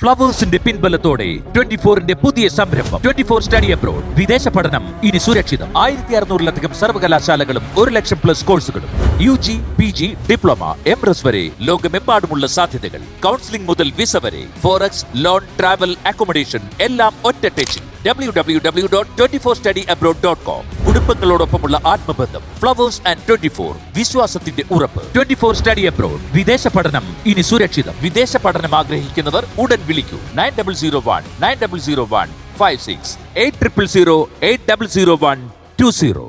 ഫ്ലവേഴ്സിന്റെ പിൻബലത്തോടെ 24ന്റെ പുതിയ സംരംഭം 24 study abroad. വിദേശ പഠനം ഇനി സുരക്ഷിതം. 1600-ലധികം സർവകലാശാലകളും 1,00,000+ കോഴ്സുകളും. UG, PG, ഡിപ്ലോമ, MRS വരെ ലോകമെമ്പാടുമുള്ള സാധ്യതകൾ. കൗൺസിലിംഗ് മുതൽ വിസ വരെ. ഫോറക്സ്, ലോൺ, ട്രാവൽ, അക്കോമഡേഷൻ എല്ലാം ഒറ്റ ടെച്ചിൽ. www.24studyabroad.com. കുടുംബങ്ങളോടൊപ്പമുള്ള ആത്മബന്ധം. ഫ്ലവേഴ്സ് ആൻഡ് 24 വിശ്വാസത്തിന്റെ ഉറപ്പ്. 24 സ്റ്റഡി അബ്രോഡ്. വിദേശ പഠനം ഇനി സുരക്ഷിതം. വിദേശ പഠനം ആഗ്രഹിക്കുന്നവർ ഉടൻ വിളിക്കൂ 9001-9001-56 8000-8001-20.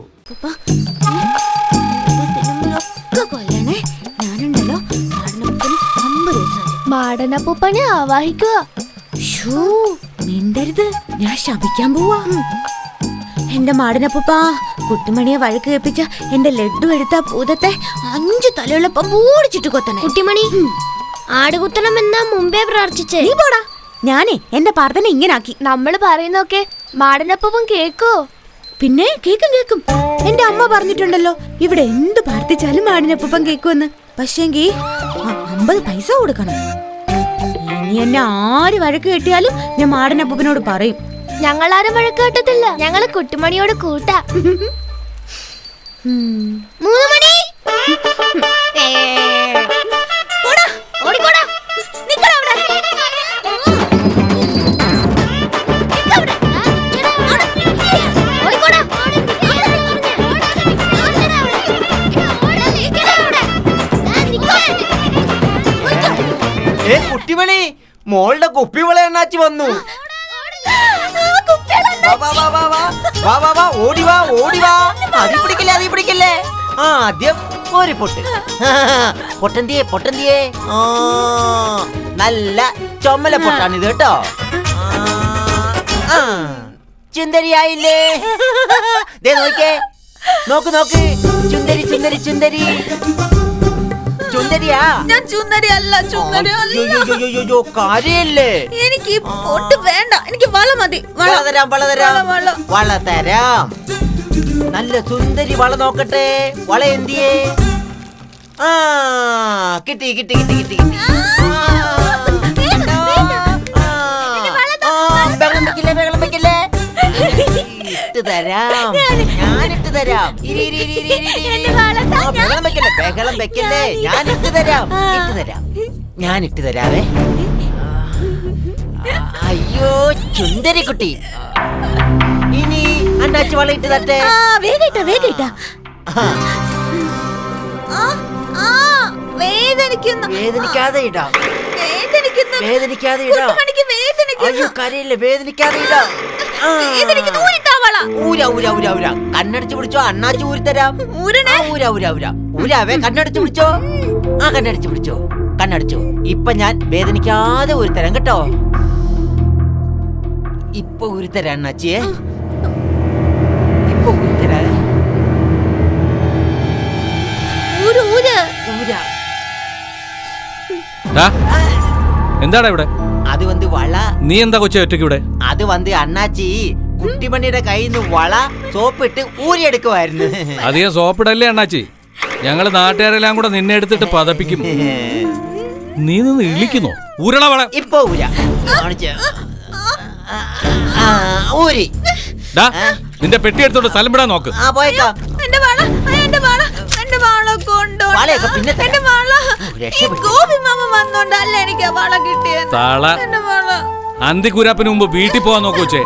മാടനപ്പൂപ്പനെ ആവാഹിക്കുക. മിണ്ടരുത്, ഞാൻ ശപിക്കാൻ പോവാ. എന്റെ മാടനപ്പൂപ്പ, കുട്ടിമണിയെ വഴക്ക് കേൾപ്പിച്ച എന്റെ ലഡ്ഡു എടുത്ത ഭൂതത്തെ 5 തലയുള്ളപ്പം പൂടിച്ചിട്ട് കൊത്തണേ. കുട്ടിമണി, ആടുകുത്തണമെന്നാ മുമ്പേ പ്രാർത്ഥിച്ചേ. നീ പോടാ. ഞാനേ എന്റെ പ്രാർത്ഥന ഇങ്ങനാക്കി. നമ്മള് പറയുന്നൊക്കെ മാടനപ്പൂപ്പൻ കേക്കോ? പിന്നെ കേക്കും. എന്റെ അമ്മ പറഞ്ഞിട്ടുണ്ടല്ലോ, ഇവിടെ എന്ത് പ്രാർത്ഥിച്ചാലും മാടനപ്പൂപ്പൻ കേക്കുമെന്ന്. പക്ഷേങ്കി 50 പൈസ കൊടുക്കണം. ഇനി എന്നെ ആര് വഴക്ക് കെട്ടിയാലും ഞാൻ മാടനപ്പൂപ്പനോട് പറയും. ഞങ്ങളാരും വഴക്ക് കേട്ടത്തില്ല. ഞങ്ങള് കുട്ടിമണിയോട് കൂട്ടാ. 3 മണി. ഓടിക്കോടാ. കുട്ടിമണി, മോളുടെ കുപ്പിവള എണ്ണാച്ചി വന്നു. ഓടിവാ. അതി പിടിക്കല്ലേ. ആദ്യം ഒരു പൊട്ട്. പൊട്ടന്തിയേ. നല്ല ചുമല പൊട്ടാണിത് കേട്ടോ. ചുന്ദരിയായില്ലേ? നോക്കേ, നോക്ക്. ചുന്ദരി. ചുന്ദരിയാ? ഞാൻ ചുന്ദരിയല്ല. കാര്യല്ലേ? എനിക്ക് പൊട്ട് വേണ്ട, എനിക്ക് വള മതി. വള തരാം. നല്ല സുന്ദരി വള നോക്കട്ടെ. വള എന്തിയേ? കിട്ടി. ബഹളം വെക്കില്ലേ? ഇട്ട് തരാം. ഞാനിട്ട് തരാം. ബഹളം വെക്കല്ലേ? ഞാനിട്ട് തരാവേ. അയ്യോ ചുന്ദരി കുട്ടി, ഇനി അണ്ണാച്ചി വള ഇട്ട് തട്ടെ. വേഗിട്ട. വേദനിക്കാതെ ഇടാം. അയ്യോ കരയില്ലേ, വേദനിക്കാതെ ഇടാം. ഊരാ. കണ്ണടിച്ചു പിടിച്ചോ, അണ്ണാച്ചി ഊരിത്തരാം. ഊരാവേ. കണ്ണടിച്ചു പിടിച്ചോ. കണ്ണടിച്ചോ. ഇപ്പൊ ഞാൻ വേദനിക്കാതെ ഊരിത്തരാം കേട്ടോ. ഇപ്പൊ ഊരിത്തരാം അണ്ണാച്ചിയെ. ഇപ്പൊ ഊരിത്തരാ. എന്താടാ ഇവിടെ? അത് വന്ന് വള. നീ എന്താ കൊച്ചെ ഒറ്റയ്ക്ക് ഇവിടെ? അത് വന്ന് അണ്ണാച്ചി കുട്ടിമണിയുടെ കയ്യിൽ നിന്ന് വള സോപ്പിട്ട് ഊരിയെടുക്കുമായിരുന്നു. അധികം സോപ്പിടല്ലേ അണ്ണാച്ചി, ഞങ്ങള് നാട്ടുകാരെല്ലാം കൂടെ നിന്നെ എടുത്തിട്ട് പതപ്പിക്കും. നീ നിന്ന് ഇളിക്കുന്നോ? ഊരണ വള. ഇപ്പൊ ഊരി. നിന്റെ പെട്ടി എടുത്തോണ്ട് സ്ഥലം വിടാൻ നോക്ക്. പോയേക്കാം. തള. അന്തിക്കൂരാപ്പിന് മുമ്പ് വീട്ടിൽ പോവാൻ നോക്കൂച്ചേ.